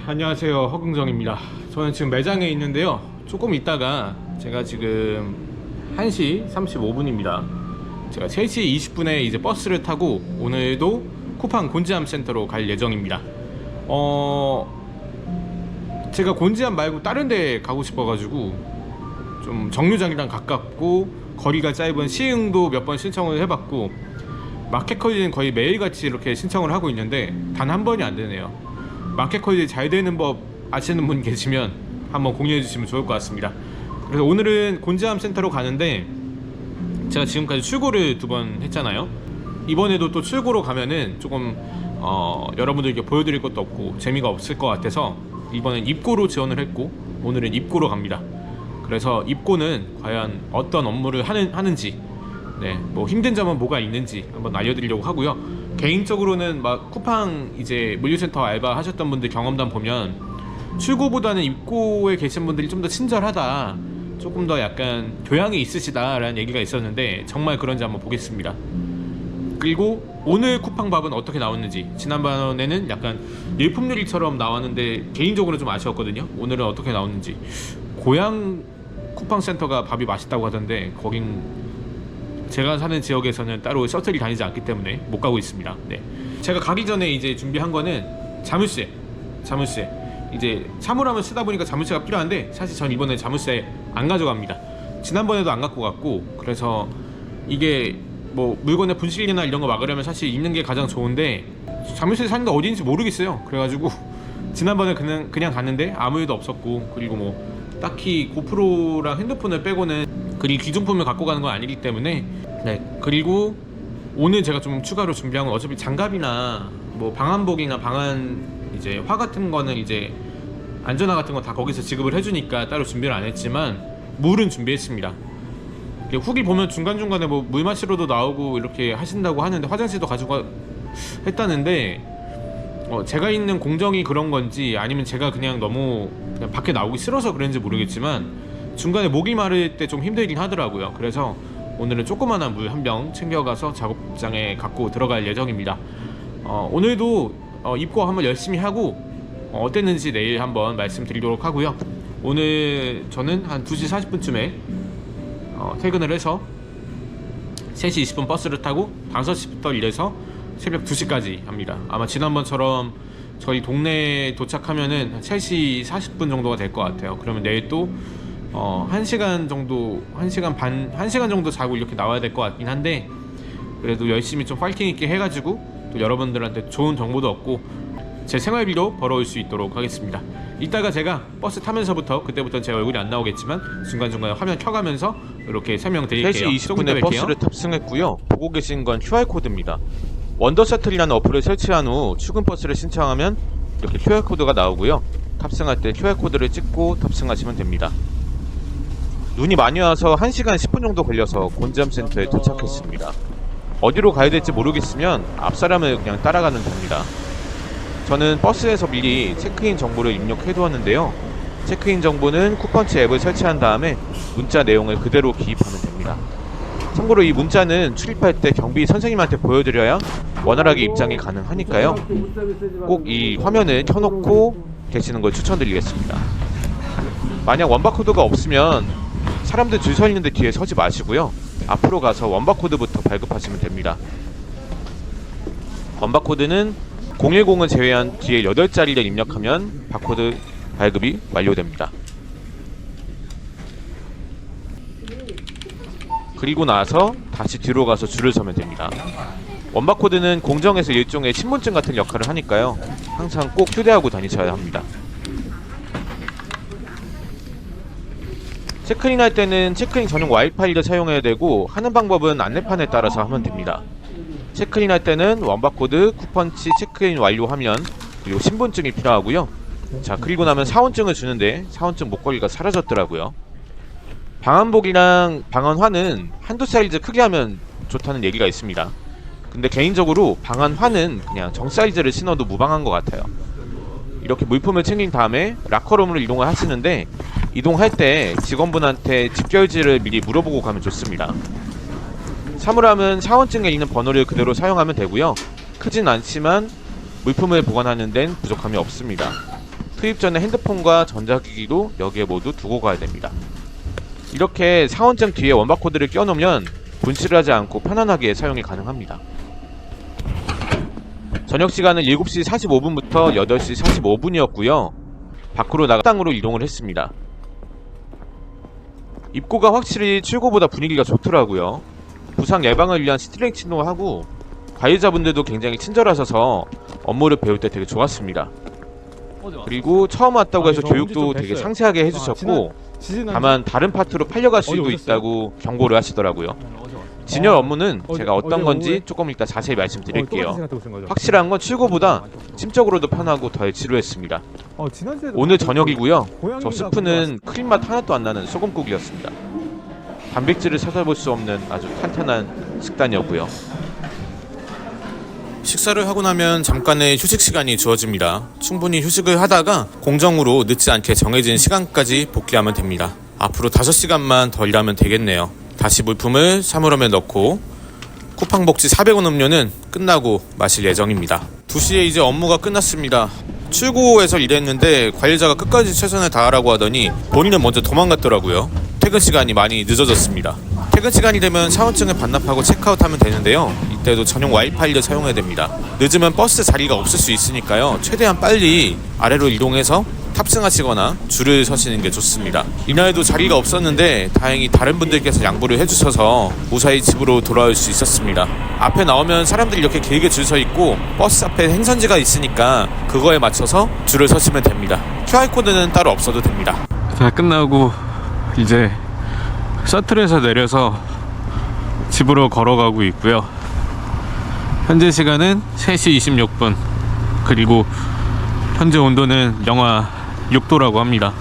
안녕하세요, 허긍정입니다. 저는 지금 매장에 있는데요, 조금 있다가 제가 지금 1시 35분입니다 제가 3시 20분에 이제 버스를 타고 오늘도 쿠팡 곤지암 센터로 갈 예정입니다. 제가 곤지암 말고 다른 데 가고 싶어가지고 좀 정류장이랑 가깝고 거리가 짧은 시흥도 몇 번 신청을 해봤고 마켓컬리는 거의 매일같이 이렇게 신청을 하고 있는데 단 한 번이 안 되네요. 마켓컬리 잘 되는 법 아시는 분 계시면 한번 공유해 주시면 좋을 것 같습니다. 그래서 오늘은 곤지암 센터로 가는데 제가 지금까지 출고를 2번 했잖아요. 이번에도 또 출고로 가면은 조금 여러분들께 보여드릴 것도 없고 재미가 없을 것 같아서 이번엔 입고로 지원을 했고 오늘은 입고로 갑니다. 그래서 입고는 과연 어떤 업무를 하는지, 뭐 힘든 점은 뭐가 있는지 한번 알려드리려고 하고요. 개인적으로는 막 쿠팡 이제 물류센터 알바 하셨던 분들 경험담 보면 출고보다는 입고에 계신 분들이 좀 더 친절하다, 조금 더 약간 교양이 있으시다 라는 얘기가 있었는데 정말 그런지 한번 보겠습니다. 그리고 오늘 쿠팡 밥은 어떻게 나왔는지, 지난번에는 약간 일품요리처럼 나왔는데 개인적으로 좀 아쉬웠거든요. 오늘은 어떻게 나왔는지. 고향 쿠팡 센터가 밥이 맛있다고 하던데 거긴 제가 사는 지역에서는 따로 셔틀이 다니지 않기 때문에 못 가고 있습니다. 제가 가기 전에 이제 준비한 거는 자물쇠. 이제 사물함을 쓰다 보니까 자물쇠가 필요한데 사실 전 이번에 자물쇠 안 가져갑니다. 지난번에도 안 갖고 갔고, 그래서 이게 뭐 물건의 분실이나 이런 거 막으려면 사실 있는 게 가장 좋은데 자물쇠 사는 데 어디인지 모르겠어요. 그래가지고 지난번에 그냥 갔는데 아무 일도 없었고, 그리고 뭐 딱히 고프로랑 핸드폰을 빼고는 그리 귀중품을 갖고 가는 건 아니기 때문에. 그리고 오늘 제가 좀 추가로 준비한 건 어차피 장갑이나 뭐 방한복이나 방한 이제 화 같은 거는 이제 안전화 같은 거 다 거기서 지급을 해주니까 따로 준비를 안 했지만 물은 준비했습니다. 후기 보면 중간중간에 뭐 물 마시러도 나오고 이렇게 하신다고 하는데 화장실도 가지고 했다는데 제가 있는 공정이 그런 건지 아니면 제가 그냥 너무 그냥 밖에 나오기 싫어서 그런지 모르겠지만 중간에 목이 마를 때 좀 힘들긴 하더라고요. 그래서 오늘은 조그만한 물 한 병 챙겨가서 작업장에 갖고 들어갈 예정입니다. 오늘도 입고 한번 열심히 하고 어땠는지 내일 한번 말씀드리도록 하고요. 오늘 저는 한 2시 40분쯤에 퇴근을 해서 3시 20분 버스를 타고 5시부터 일해서 새벽 2시까지 합니다. 아마 지난번처럼 저희 동네에 도착하면은 3시 40분 정도가 될 것 같아요. 그러면 내일 또 1시간 정도, 1시간 정도 자고 이렇게 나와야 될 것 같긴 한데 그래도 열심히 좀 파이팅 있게 해가지고 또 여러분들한테 좋은 정보도 얻고 제 생활비도 벌어올 수 있도록 하겠습니다. 이따가 제가 버스 타면서부터, 그때부터 제 얼굴이 안 나오겠지만 중간중간에 화면 켜가면서 이렇게 설명드릴게요. 3시 20분에 버스를 탑승했고요. 보고 계신 건 QR코드입니다. 원더셔틀이라는 어플을 설치한 후 출근 버스를 신청하면 이렇게 QR코드가 나오고요. 탑승할 때 QR코드를 찍고 탑승하시면 됩니다. 눈이 많이 와서 1시간 10분 정도 걸려서 곤지암 센터에 도착했습니다. 어디로 가야 될지 모르겠으면 앞 사람을 그냥 따라가면 됩니다. 저는 버스에서 미리 체크인 정보를 입력해 두었는데요. 체크인 정보는 쿠펀치 앱을 설치한 다음에 문자 내용을 그대로 기입하면 됩니다. 참고로 이 문자는 출입할 때 경비 선생님한테 보여드려야 원활하게 입장이 가능하니까요. 꼭 이 화면을 켜놓고 계시는 걸 추천드리겠습니다. 만약 원바코드가 없으면 사람들 줄 서 있는데 뒤에 서지 마시고요. 앞으로 가서 원바코드부터 발급하시면 됩니다. 원바코드는 010을 제외한 뒤에 8자리를 입력하면 바코드 발급이 완료됩니다. 그리고 나서 다시 뒤로 가서 줄을 서면 됩니다. 원바코드는 공정에서 일종의 신분증 같은 역할을 하니까요. 항상 꼭 휴대하고 다니셔야 합니다. 체크인할 때는 체크인 전용 와이파이를 사용해야 되고 하는 방법은 안내판에 따라서 하면 됩니다. 체크인할 때는 원바코드, 쿠펀치 체크인 완료 화면, 그리고 신분증이 필요하고요. 자, 그리고 나면 사원증을 주는데 사원증 목걸이가 사라졌더라고요. 방한복이랑 방한화는 한두 사이즈 크게 하면 좋다는 얘기가 있습니다. 근데 개인적으로 방한화는 그냥 정 사이즈를 신어도 무방한 것 같아요. 이렇게 물품을 챙긴 다음에 라커룸으로 이동을 하시는데 이동할 때 직원분한테 집결지를 미리 물어보고 가면 좋습니다. 사물함은 사원증에 있는 번호를 그대로 사용하면 되고요. 크진 않지만 물품을 보관하는 데는 부족함이 없습니다. 투입 전에 핸드폰과 전자기기도 여기에 모두 두고 가야 됩니다. 이렇게 사원증 뒤에 원바코드를 끼워놓으면 분실을 하지 않고 편안하게 사용이 가능합니다. 저녁시간은 7시 45분부터 8시 45분이었고요 밖으로 나가 식당으로 이동을 했습니다. 입구가 확실히 출구보다 분위기가 좋더라고요. 부상 예방을 위한 스트레칭도 하고 관리자분들도 굉장히 친절하셔서 업무를 배울 때 되게 좋았습니다. 그리고 처음 왔다고 해서 교육도 되게 상세하게 해주셨고 다만 다른 파트로 팔려갈 수도 있다고 경고를 하시더라고요. 진열 업무는 제가 어떤 건지 조금 이따 자세히 말씀드릴게요. 확실한 건 출고보다 심적으로도 편하고 덜 지루했습니다. 오늘 저녁이고요. 저 스프는 크림맛 하나도 안 나는 소금국이었습니다. 단백질을 찾아볼 수 없는 아주 탄탄한 식단이었고요. 식사를 하고 나면 잠깐의 휴식 시간이 주어집니다. 충분히 휴식을 하다가 공정으로 늦지 않게 정해진 시간까지 복귀하면 됩니다. 앞으로 5시간만 더 일하면 되겠네요. 다시 물품을 사물함에 넣고 쿠팡복지 400원 음료는 끝나고 마실 예정입니다. 2시에 이제 업무가 끝났습니다. 출고에서 일했는데 관리자가 끝까지 최선을 다하라고 하더니 본인은 먼저 도망갔더라고요. 퇴근 시간이 많이 늦어졌습니다. 퇴근 시간이 되면 사원증을 반납하고 체크아웃하면 되는데요. 이때도 전용 와이파이를 사용해야 됩니다. 늦으면 버스 자리가 없을 수 있으니까요. 최대한 빨리 아래로 이동해서 탑승하시거나 줄을 서시는 게 좋습니다. 이날에도 자리가 없었는데 다행히 다른 분들께서 양보를 해주셔서 무사히 집으로 돌아올 수 있었습니다. 앞에 나오면 사람들이 이렇게 길게 줄 서 있고 버스 앞에 행선지가 있으니까 그거에 맞춰서 줄을 서시면 됩니다. QR코드는 따로 없어도 됩니다. 다 끝나고 이제 셔틀에서 내려서 집으로 걸어가고 있고요. 현재 시간은 3시 26분 그리고 현재 온도는 영하 6도라고 합니다.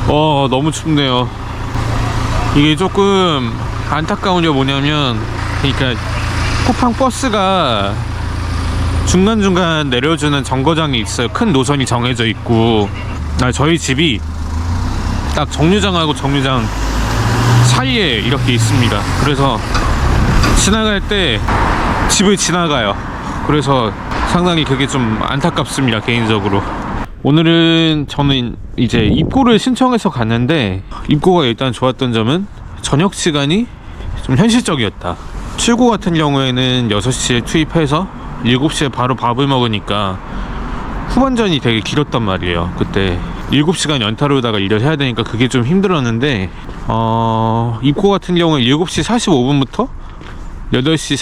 너무 춥네요. 이게 조금 안타까운 게 뭐냐면 그러니까 쿠팡 버스가 중간중간 내려주는 정거장이 있어요. 큰 노선이 정해져 있고 저희 집이 딱 정류장하고 정류장 사이에 이렇게 있습니다. 그래서 지나갈 때 집을 지나가요. 그래서 상당히 그게 좀 안타깝습니다, 개인적으로. 오늘은 저는 이제 입고를 신청해서 갔는데 입고가 일단 좋았던 점은 저녁 시간이 좀 현실적이었다. 출고 같은 경우에는 6시에 투입해서 7시에 바로 밥을 먹으니까 후반전이 되게 길었단 말이에요. 그때 7시간 연타로다가 일을 해야 되니까 그게 좀 힘들었는데 입고 같은 경우에 7시 45분부터 8시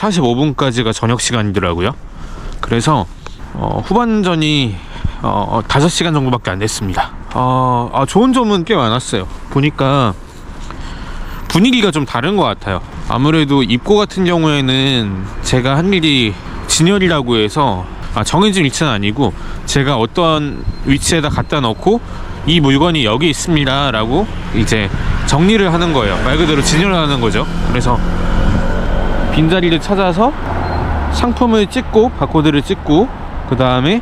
45분까지가 저녁 시간이더라고요. 그래서 후반전이 5시간 정도밖에 안 됐습니다. 좋은 점은 꽤 많았어요. 보니까 분위기가 좀 다른 것 같아요. 아무래도 입고 같은 경우에는 제가 한 일이 진열이라고 해서 정해진 위치는 아니고 제가 어떤 위치에다 갖다 놓고 이 물건이 여기 있습니다 라고 이제 정리를 하는 거예요. 말 그대로 진열을 하는 거죠. 그래서 빈자리를 찾아서 상품을 찍고 바코드를 찍고 그 다음에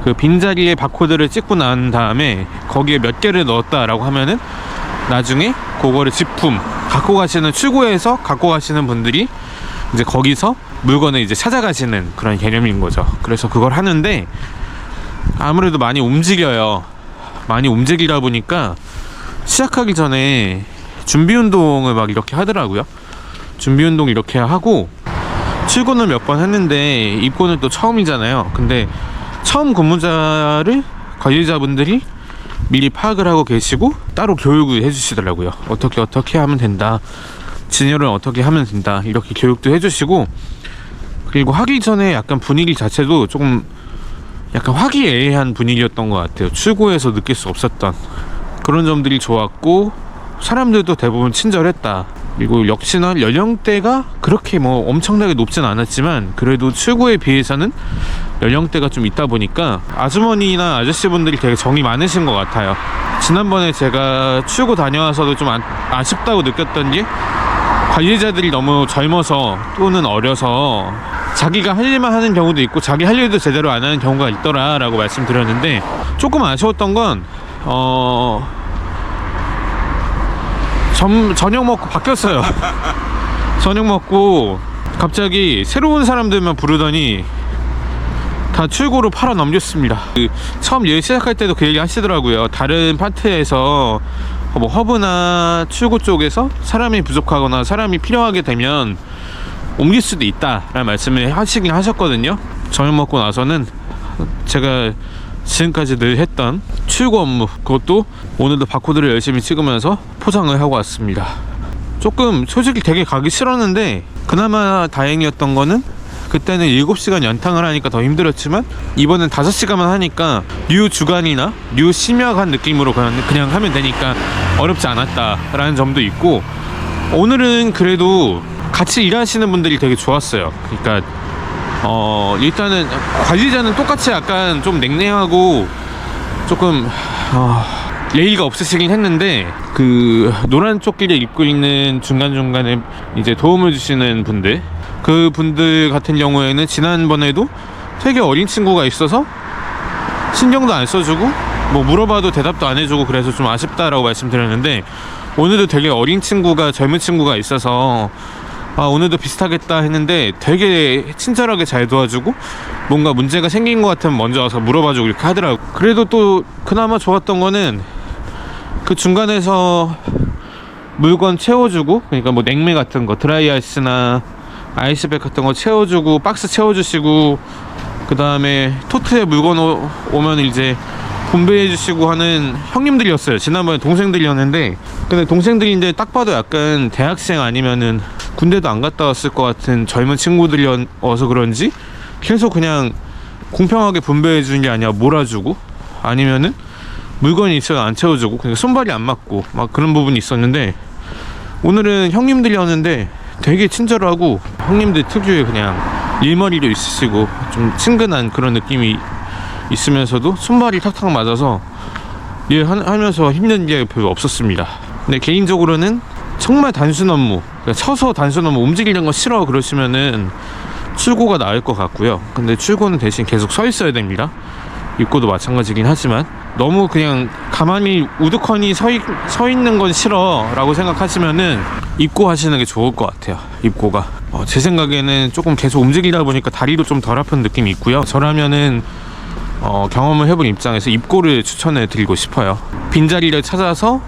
그 빈자리에 바코드를 찍고 난 다음에 거기에 몇 개를 넣었다 라고 하면은 나중에 그거를 제품 갖고 가시는 출고해서 갖고 가시는 분들이 이제 거기서 물건을 이제 찾아가시는 그런 개념인 거죠. 그래서 그걸 하는데 아무래도 많이 움직여요. 많이 움직이다 보니까 시작하기 전에 준비 운동을 막 이렇게 하더라고요. 준비 운동 이렇게 하고 출근을 몇 번 했는데 입고는 또 처음이잖아요. 근데 처음 근무자를 관리자분들이 미리 파악을 하고 계시고 따로 교육을 해주시더라고요. 어떻게 하면 된다, 진열은 어떻게 하면 된다, 이렇게 교육도 해주시고, 그리고 하기 전에 약간 분위기 자체도 조금 약간 화기애애한 분위기였던 것 같아요. 출고에서 느낄 수 없었던 그런 점들이 좋았고, 사람들도 대부분 친절했다. 그리고 역시나 연령대가 그렇게 뭐 엄청나게 높진 않았지만 그래도 출고에 비해서는 연령대가 좀 있다 보니까 아주머니나 아저씨분들이 되게 정이 많으신 것 같아요. 지난번에 제가 출고 다녀와서도 좀 아쉽다고 느꼈던 게 관리자들이 너무 젊어서 또는 어려서 자기가 할 일만 하는 경우도 있고 자기 할 일도 제대로 안 하는 경우가 있더라 라고 말씀드렸는데, 조금 아쉬웠던 건 저녁 먹고 바뀌었어요. 저녁 먹고 갑자기 새로운 사람들만 부르더니 다 출고로 팔아 넘겼습니다. 처음 일 시작할 때도 그 얘기 하시더라고요. 다른 파트에서 뭐 허브나 출고 쪽에서 사람이 부족하거나 사람이 필요하게 되면 옮길 수도 있다라는 말씀을 하시긴 하셨거든요. 저녁 먹고 나서는 제가 지금까지 늘 했던 출고 업무, 그것도 오늘도 바코드를 열심히 찍으면서 포장을 하고 왔습니다. 조금 솔직히 되게 가기 싫었는데 그나마 다행이었던 거는 그때는 7시간 연탕을 하니까 더 힘들었지만 이번엔 5시간만 하니까 뉴 주간이나 뉴 심야간 느낌으로 그냥 하면 되니까 어렵지 않았다라는 점도 있고, 오늘은 그래도 같이 일하시는 분들이 되게 좋았어요. 그러니까 일단은 관리자는 똑같이 약간 좀 냉랭하고 조금 예의가 없으시긴 했는데, 그 노란 조끼를 입고 있는 중간중간에 이제 도움을 주시는 분들, 그 분들 같은 경우에는 지난번에도 되게 어린 친구가 있어서 신경도 안 써주고 뭐 물어봐도 대답도 안 해주고 그래서 좀 아쉽다라고 말씀드렸는데, 오늘도 되게 어린 친구가, 젊은 친구가 있어서 오늘도 비슷하겠다 했는데 되게 친절하게 잘 도와주고, 뭔가 문제가 생긴 것 같으면 먼저 와서 물어봐주고 이렇게 하더라고요. 그래도 또 그나마 좋았던 거는 그 중간에서 물건 채워주고, 그러니까 뭐 냉매 같은 거, 드라이 아이스나 아이스백 같은 거 채워주고, 박스 채워주시고, 그 다음에 토트에 물건 오면 이제 분배해 주시고 하는 형님들이었어요. 지난번에 동생들이었는데, 근데 동생들인데 딱 봐도 약간 대학생 아니면은 군대도 안 갔다 왔을 것 같은 젊은 친구들이어서 그런지 계속 그냥 공평하게 분배해 주는 게 아니라 몰아주고, 아니면은 물건이 있어도 안 채워주고 그냥 손발이 안 맞고 막 그런 부분이 있었는데, 오늘은 형님들이었는데 되게 친절하고 형님들 특유의 그냥 일머리도 있으시고 좀 친근한 그런 느낌이 있으면서도 손발이 탁탁 맞아서 하면서 힘든 게 별로 없었습니다. 근데 개인적으로는 정말 단순 업무, 그러니까 쳐서 단순 업무, 움직이는 거 싫어 그러시면은 출고가 나을 것 같고요. 근데 출고는 대신 계속 서 있어야 됩니다. 입고도 마찬가지긴 하지만, 너무 그냥 가만히 우두커니 서 있는 건 싫어 라고 생각하시면은 입고 하시는 게 좋을 것 같아요. 입고가 제 생각에는 조금 계속 움직이다 보니까 다리도 좀 덜 아픈 느낌이 있고요. 저라면은 경험을 해본 입장에서 입고를 추천해 드리고 싶어요. 빈자리를 찾아서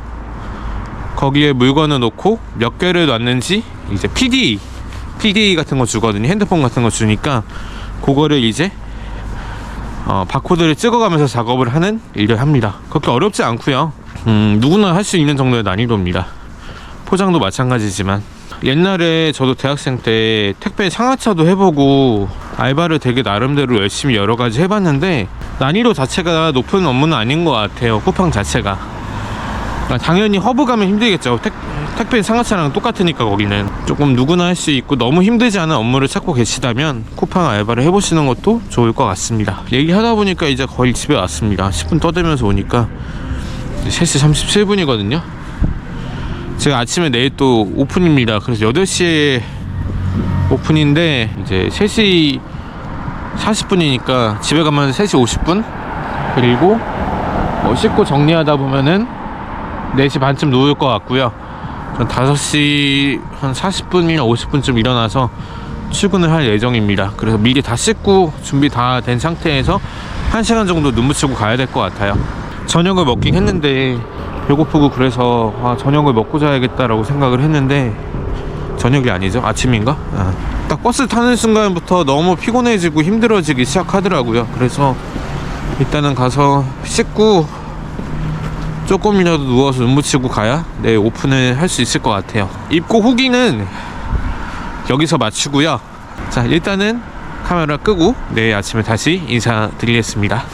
거기에 물건을 놓고 몇 개를 놨는지 이제 PD 같은 거 주거든요. 핸드폰 같은 거 주니까 그거를 이제 바코드를 찍어가면서 작업을 하는 일을 합니다. 그렇게 어렵지 않고요. 누구나 할 수 있는 정도의 난이도입니다. 포장도 마찬가지지만, 옛날에 저도 대학생 때 택배 상하차도 해보고 알바를 되게 나름대로 열심히 여러 가지 해봤는데, 난이도 자체가 높은 업무는 아닌 것 같아요. 쿠팡 자체가. 당연히 허브 가면 힘들겠죠. 택배 상하차랑 똑같으니까 거기는 조금 누구나 할 수 있고 너무 힘들지 않은 업무를 찾고 계시다면 쿠팡 알바를 해보시는 것도 좋을 것 같습니다. 얘기하다 보니까 이제 거의 집에 왔습니다. 10분 떠들면서 오니까 3시 37분이거든요 제가 아침에 내일 또 오픈입니다. 그래서 8시에 오픈인데 이제 3시 40분이니까 집에 가면 3시 50분, 그리고 씻고 정리하다 보면은 4시 반쯤 누울 것 같고요. 전 5시 한 40분이나 50분쯤 일어나서 출근을 할 예정입니다. 그래서 미리 다 씻고 준비 다 된 상태에서 1시간 정도 눈 붙이고 가야 될 것 같아요. 저녁을 먹긴 했는데 배고프고, 그래서 저녁을 먹고 자야겠다라고 생각을 했는데 저녁이 아니죠? 아침인가? 딱 버스 타는 순간부터 너무 피곤해지고 힘들어지기 시작하더라고요. 그래서 일단은 가서 씻고 조금이라도 누워서 눈 붙이고 가야 내일 오픈을 할 수 있을 것 같아요. 입고 후기는 여기서 마치고요. 자, 일단은 카메라 끄고 내일 아침에 다시 인사드리겠습니다.